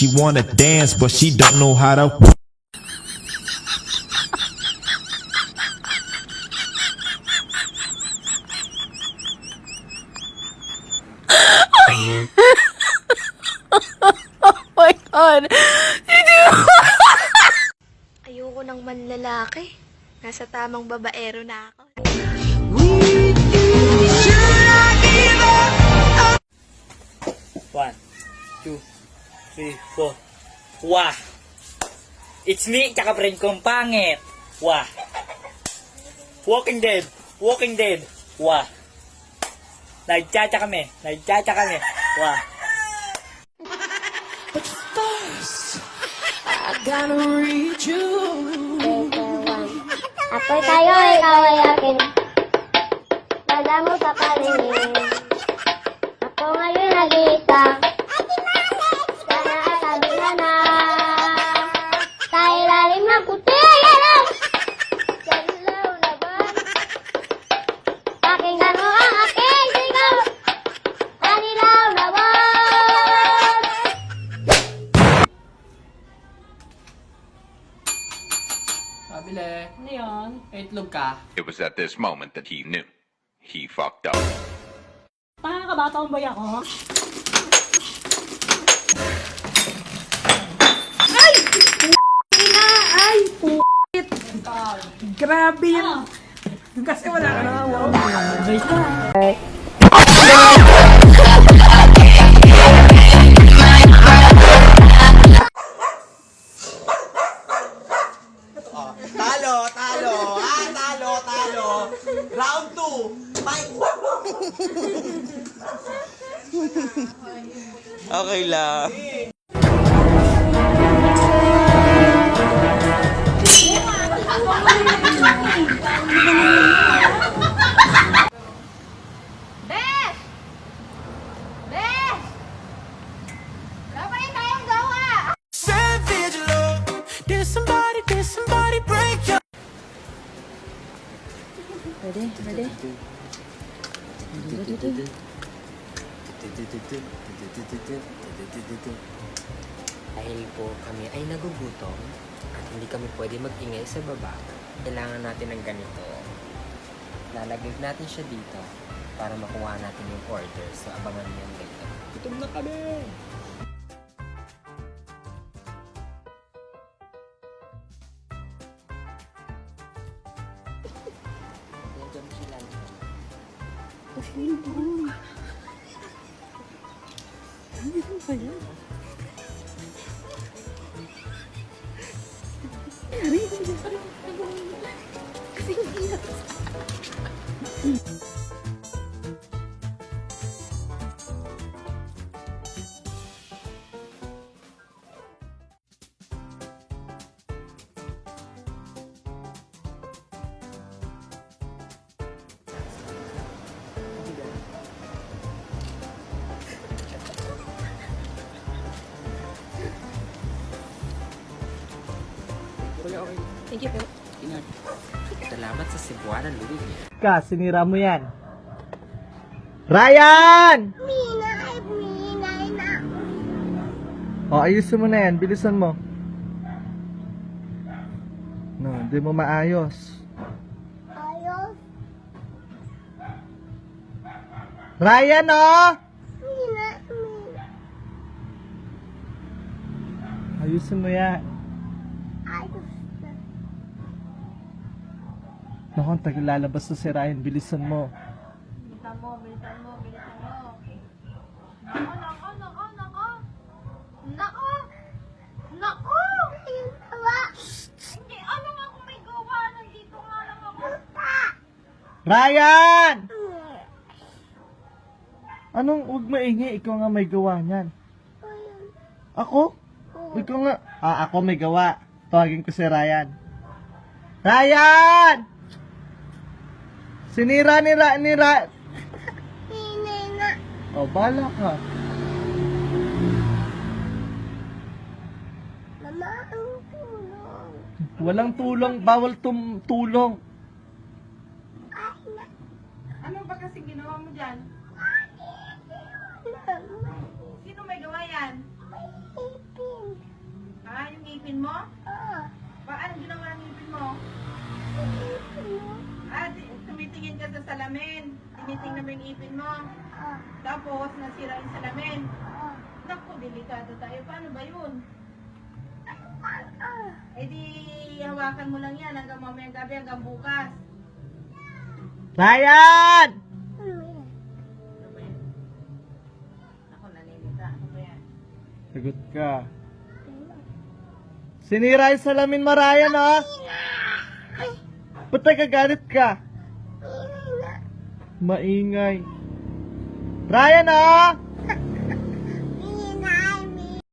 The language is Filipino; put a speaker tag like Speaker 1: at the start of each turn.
Speaker 1: She wanna dance, but she don't know how to.
Speaker 2: Oh my God! Ayoko ng manlalaki. Nasa tamang babaero na ako.
Speaker 3: One, two, three, four. Wah! It's me, tsaka friend kong pangit. Wah! Walking Dead. Walking Dead. Wah! Nagchacha kami. Nagchacha kami. Wah!
Speaker 4: Ako'y tayo, ikaw ay akin. Dala mo sa palingin. Ako ngayon nag-iisa. Sana ay kabila na. Sa ilalim ng puti, yan! Sa ilaw na ba? Pakinggan mo ang aking sigaw. Sa ilaw na ba?
Speaker 5: Pabili. Ano yun? Itlog ka.
Speaker 6: It was at this moment that he knew. He fucked up.
Speaker 7: Nakakabata ang boy ako.
Speaker 8: Ay! Ina! Ay! P***it! Grabe yan! Kasi wala ka na wow.
Speaker 9: Talo! Round 2! Fight! Okay lang.
Speaker 2: Bes! Bes! Wala pa rin tayong gawa!
Speaker 10: Dahil po kami ay nagugutom at hindi kami pwede mag-ingay sa baba, kailangan natin ng ganito. Lalagay natin siya dito para makuha natin yung order. So, abangan niyo yung ganito. Gutom na kami! Nandiyan mo sila.
Speaker 5: Thank you po. Ingat.
Speaker 10: Salamat sa Cebuana Louis.
Speaker 9: Ka, sinira mo yan. Ryan!
Speaker 4: Minay na.
Speaker 9: O, ayusin mo na yan. Bilisan mo. No, hindi mo maayos.
Speaker 4: Ayos.
Speaker 9: Ryan, oh! Ayusin mo yan.
Speaker 4: Ayos.
Speaker 9: Naku, ang tagal lalabas na si Ryan. Bilisan mo.
Speaker 7: Bilisan mo. Nako! Hindi, ano nga kung may gawa? Nandito nga lang ako.
Speaker 9: Ryan! Anong huwag maingay? Ikaw nga may gawa niyan. Ako? Ikaw nga. Ako may gawa. Tawagin ko si Ryan. Ryan! Sinira ni
Speaker 4: Minay na.
Speaker 9: O, bala ka.
Speaker 4: Mama, ang tulong.
Speaker 9: Walang tulong. Bawal tulong.
Speaker 8: Ano ba kasi ginawa mo dyan? Sino may gawa yan?
Speaker 4: Ipin.
Speaker 8: ngipin mo? Paano ginawa ng ngipin mo? Tumitingin ka sa salamin. Tinitingnan mo yung ngipin mo. Tapos, nasira yung salamin. Naku, delikado tayo. Paano ba yun? Eh di, hawakan mo lang yan hanggang mamayang gabi, hanggang bukas.
Speaker 9: Ryan!
Speaker 8: Ano ba yun? Ako, naninita. Ano ba yan?
Speaker 9: Sagot ka. Sinira yung salamin mo, Ryan, ha? Ba't nagagalit ka? Maingay. Ryan, ha?